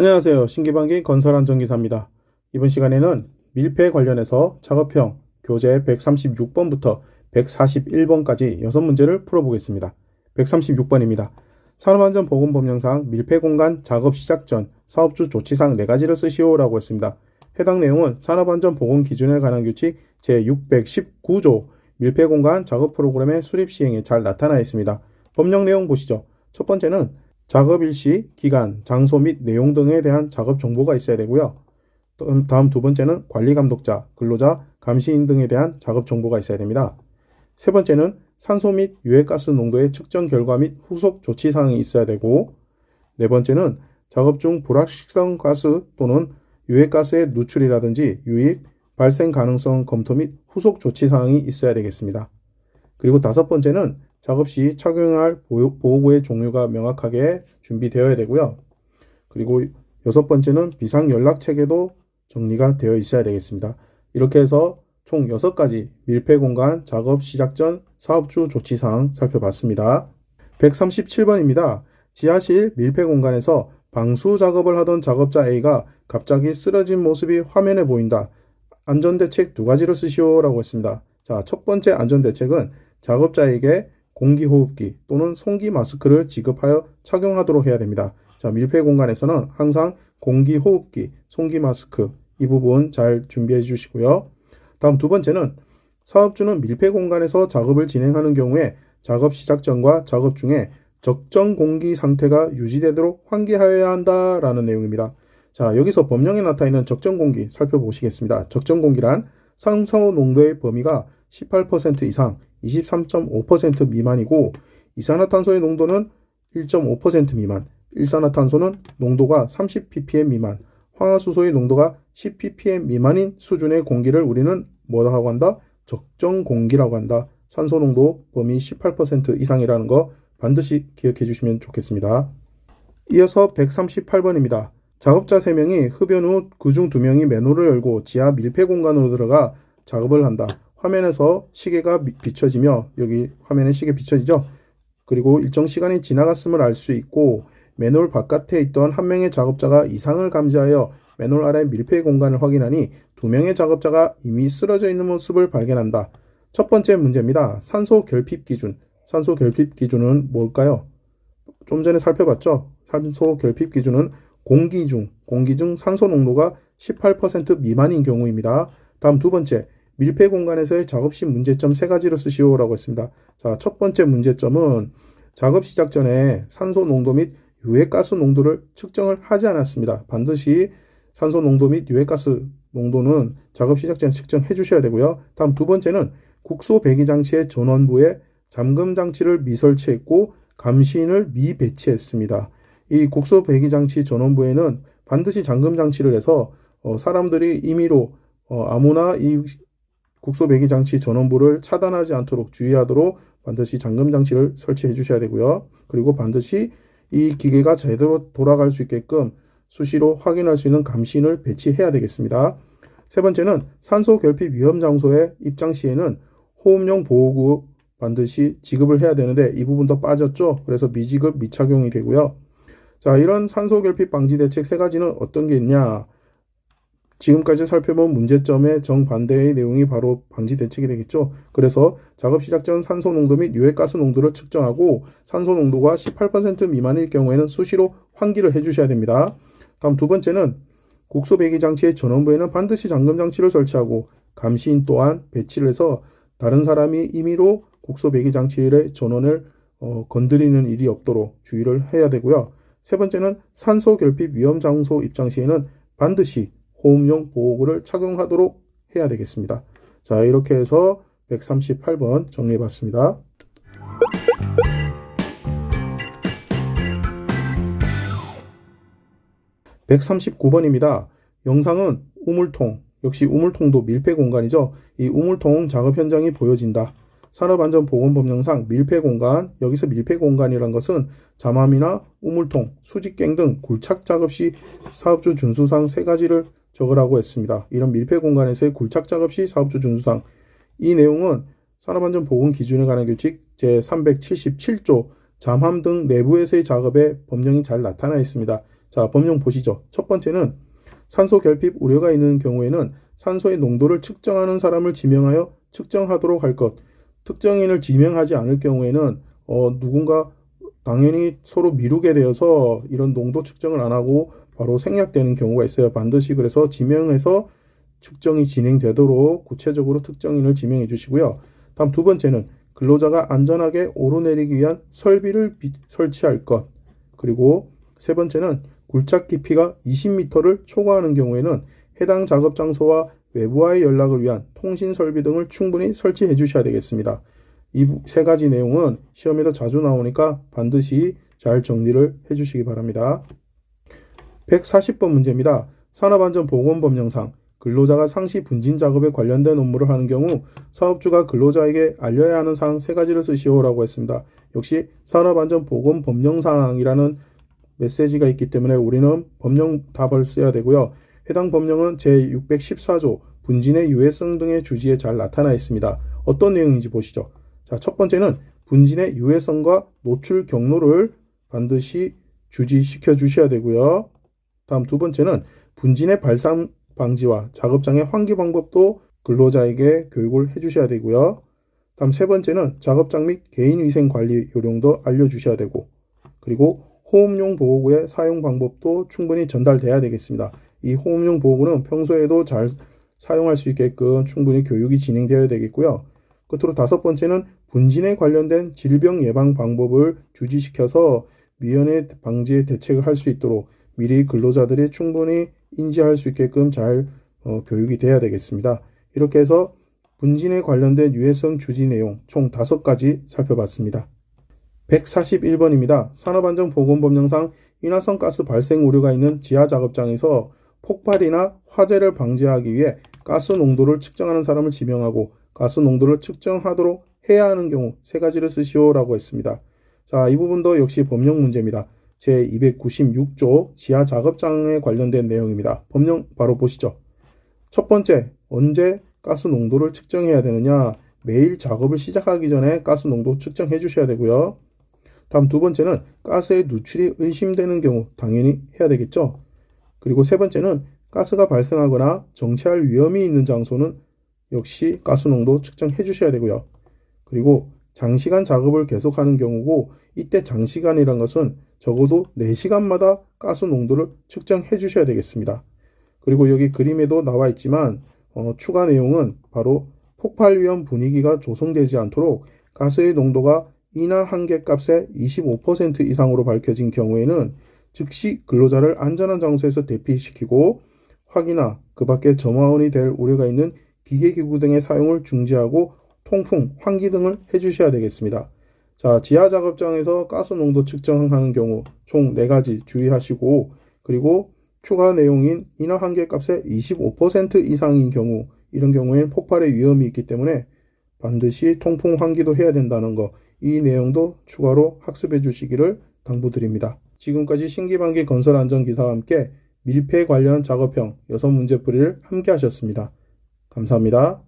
안녕하세요. 신기방기 건설안전기사입니다. 이번 시간에는 밀폐 관련해서 작업형 교재 136번부터 141번까지 6문제를 풀어보겠습니다. 136번입니다. 산업안전보건법령상 밀폐공간 작업 시작 전 사업주 조치사항 4가지를 쓰시오라고 했습니다. 해당 내용은 산업안전보건기준에 관한 규칙 제619조 밀폐공간 작업 프로그램의 수립 시행에 잘 나타나 있습니다. 법령 내용 보시죠. 첫 번째는 작업 일시, 기간, 장소 및 내용 등에 대한 작업 정보가 있어야 되고요. 다음 두 번째는 관리 감독자, 근로자, 감시인 등에 대한 작업 정보가 있어야 됩니다. 세 번째는 산소 및 유해가스 농도의 측정 결과 및 후속 조치 사항이 있어야 되고, 네 번째는 작업 중 불확실성 가스 또는 유해가스의 누출이라든지 유입, 발생 가능성 검토 및 후속 조치 사항이 있어야 되겠습니다. 그리고 다섯 번째는 작업 시 착용할 보호구의 종류가 명확하게 준비되어야 되고요. 그리고 여섯 번째는 비상연락체계도 정리가 되어 있어야 되겠습니다. 이렇게 해서 총 6가지 밀폐공간 작업 시작 전 사업주 조치사항 살펴봤습니다. 137번입니다. 지하실 밀폐공간에서 방수 작업을 하던 작업자 A가 갑자기 쓰러진 모습이 화면에 보인다. 안전대책 2가지를 쓰시오라고 했습니다. 자, 첫 번째 안전대책은 작업자에게 공기호흡기 또는 송기 마스크를 지급하여 착용하도록 해야 됩니다. 자, 밀폐 공간에서는 항상 공기호흡기, 송기 마스크 이 부분 잘 준비해 주시고요. 다음 두 번째는 사업주는 밀폐 공간에서 작업을 진행하는 경우에 작업 시작 전과 작업 중에 적정 공기 상태가 유지되도록 환기하여야 한다라는 내용입니다. 자, 여기서 법령에 나타나 있는 적정 공기 살펴보시겠습니다. 적정 공기란 산소 농도의 범위가 18% 이상 23.5% 미만이고 이산화탄소의 농도는 1.5% 미만, 일산화탄소는 농도가 30ppm 미만, 황화수소의 농도가 10ppm 미만인 수준의 공기를 우리는 뭐라고 한다? 적정 공기라고 한다. 산소 농도 범위 18% 이상이라는 거 반드시 기억해 주시면 좋겠습니다. 이어서 138번입니다. 작업자 3명이 흡연 후 그중 2명이 맨홀을 열고 지하 밀폐 공간으로 들어가 작업을 한다. 화면에서 시계가 비춰지며 여기 화면에 시계 비춰지죠. 그리고 일정 시간이 지나갔음을 알 수 있고 맨홀 바깥에 있던 한 명의 작업자가 이상을 감지하여 맨홀 아래 밀폐 공간을 확인하니 2명의 작업자가 이미 쓰러져 있는 모습을 발견한다. 첫 번째 문제입니다. 산소 결핍 기준. 산소 결핍 기준은 뭘까요? 좀 전에 살펴봤죠. 산소 결핍 기준은 공기 중 산소 농도가 18% 미만인 경우입니다. 다음 두 번째, 밀폐 공간에서의 작업 시 문제점 3가지를 쓰시오라고 했습니다. 자, 첫 번째 문제점은 작업 시작 전에 산소 농도 및 유해가스 농도를 측정을 하지 않았습니다. 반드시 산소 농도 및 유해가스 농도는 작업 시작 전에 측정해 주셔야 되고요. 다음 두 번째는 국소 배기 장치의 전원부에 잠금 장치를 미설치했고 감시인을 미배치했습니다. 이 국소 배기 장치 전원부에는 반드시 잠금 장치를 해서 사람들이 임의로 아무나 이 국소 배기 장치 전원부를 차단하지 않도록 주의하도록 반드시 잠금 장치를 설치해 주셔야 되고요. 그리고 반드시 이 기계가 제대로 돌아갈 수 있게끔 수시로 확인할 수 있는 감시인을 배치해야 되겠습니다. 세 번째는 산소 결핍 위험 장소에 입장 시에는 호흡용 보호구 반드시 지급을 해야 되는데 이 부분도 빠졌죠. 그래서 미지급 미착용이 되고요. 자, 이런 산소 결핍 방지 대책 3가지는 어떤 게 있냐? 지금까지 살펴본 문제점의 정반대의 내용이 바로 방지 대책이 되겠죠. 그래서 작업 시작 전 산소 농도 및 유해가스 농도를 측정하고 산소 농도가 18% 미만일 경우에는 수시로 환기를 해주셔야 됩니다. 다음 두 번째는 국소 배기 장치의 전원부에는 반드시 잠금 장치를 설치하고 감시인 또한 배치를 해서 다른 사람이 임의로 국소 배기 장치의 전원을 건드리는 일이 없도록 주의를 해야 되고요. 세 번째는 산소 결핍 위험 장소 입장 시에는 반드시 호흡용 보호구를 착용하도록 해야 되겠습니다. 자, 이렇게 해서 138번 정리해 봤습니다. 139번입니다. 영상은 우물통, 역시 우물통도 밀폐 공간이죠. 이 우물통 작업 현장이 보여진다. 산업안전보건법령상 밀폐공간, 여기서 밀폐공간이란 것은 잠암이나 우물통, 수직갱 등 굴착 작업 시 사업주 준수사항 3가지를 적으라고 했습니다. 이런 밀폐공간에서의 굴착 작업 시 사업주 준수사항, 이 내용은 산업안전보건기준에 관한 규칙 제377조 잠암 등 내부에서의 작업에 법령이 잘 나타나 있습니다. 자, 법령 보시죠. 첫 번째는 산소 결핍 우려가 있는 경우에는 산소의 농도를 측정하는 사람을 지명하여 측정하도록 할 것. 특정인을 지명하지 않을 경우에는 누군가 당연히 서로 미루게 되어서 이런 농도 측정을 안 하고 바로 생략되는 경우가 있어요. 반드시 그래서 지명해서 측정이 진행되도록 구체적으로 특정인을 지명해 주시고요. 다음 두 번째는 근로자가 안전하게 오르내리기 위한 설비를 설치할 것. 그리고 세 번째는 굴착 깊이가 20m를 초과하는 경우에는 해당 작업 장소와 외부와의 연락을 위한 통신 설비 등을 충분히 설치해 주셔야 되겠습니다. 이 세 가지 내용은 시험에도 자주 나오니까 반드시 잘 정리를 해 주시기 바랍니다. 140번 문제입니다. 산업안전보건법령상 근로자가 상시 분진 작업에 관련된 업무를 하는 경우 사업주가 근로자에게 알려야 하는 사항 세 가지를 쓰시오라고 했습니다. 역시 산업안전보건법령상이라는 메시지가 있기 때문에 우리는 법령 답을 써야 되고요. 해당 법령은 제614조 분진의 유해성 등의 주지에 잘 나타나 있습니다. 어떤 내용인지 보시죠. 자, 첫 번째는 분진의 유해성과 노출 경로를 반드시 주지시켜 주셔야 되고요. 다음 두 번째는 분진의 발산 방지와 작업장의 환기 방법도 근로자에게 교육을 해주셔야 되고요. 다음 세 번째는 작업장 및 개인위생 관리 요령도 알려주셔야 되고, 그리고 호흡용 보호구의 사용 방법도 충분히 전달돼야 되겠습니다. 이 호흡용 보호구는 평소에도 잘 사용할 수 있게끔 충분히 교육이 진행되어야 되겠고요. 끝으로 다섯 번째는 분진에 관련된 질병 예방 방법을 주지시켜서 미연에 방지에 대책을 할 수 있도록 미리 근로자들이 충분히 인지할 수 있게끔 잘 교육이 돼야 되겠습니다. 이렇게 해서 분진에 관련된 유해성 주지 내용 총 5가지 살펴봤습니다. 141번입니다. 산업안전보건법령상 인화성 가스 발생 우려가 있는 지하 작업장에서 폭발이나 화재를 방지하기 위해 가스 농도를 측정하는 사람을 지명하고 가스 농도를 측정하도록 해야 하는 경우 세 가지를 쓰시오라고 했습니다. 자, 이 부분도 역시 법령 문제입니다. 제296조 지하 작업장에 관련된 내용입니다. 법령 바로 보시죠. 첫 번째, 언제 가스 농도를 측정해야 되느냐? 매일 작업을 시작하기 전에 가스 농도 측정해 주셔야 되고요. 다음 두 번째는 가스의 누출이 의심되는 경우 당연히 해야 되겠죠. 그리고 세 번째는 가스가 발생하거나 정체할 위험이 있는 장소는 역시 가스 농도 측정해 주셔야 되고요. 그리고 장시간 작업을 계속하는 경우고 이때 장시간이란 것은 적어도 4시간마다 가스 농도를 측정해 주셔야 되겠습니다. 그리고 여기 그림에도 나와 있지만 추가 내용은 바로 폭발 위험 분위기가 조성되지 않도록 가스의 농도가 인하 한계값의 25% 이상으로 밝혀진 경우에는 즉시 근로자를 안전한 장소에서 대피시키고 화기나 그 밖에 점화원이 될 우려가 있는 기계기구 등의 사용을 중지하고 통풍, 환기 등을 해주셔야 되겠습니다. 자, 지하 작업장에서 가스 농도 측정하는 경우 총 4가지 주의하시고, 그리고 추가 내용인 인하 한계값의 25% 이상인 경우, 이런 경우에는 폭발의 위험이 있기 때문에 반드시 통풍, 환기도 해야 된다는 거, 이 내용도 추가로 학습해 주시기를 당부드립니다. 지금까지 신기반기 건설안전기사와 함께 밀폐 관련 작업형 6문제풀이를 함께 하셨습니다. 감사합니다.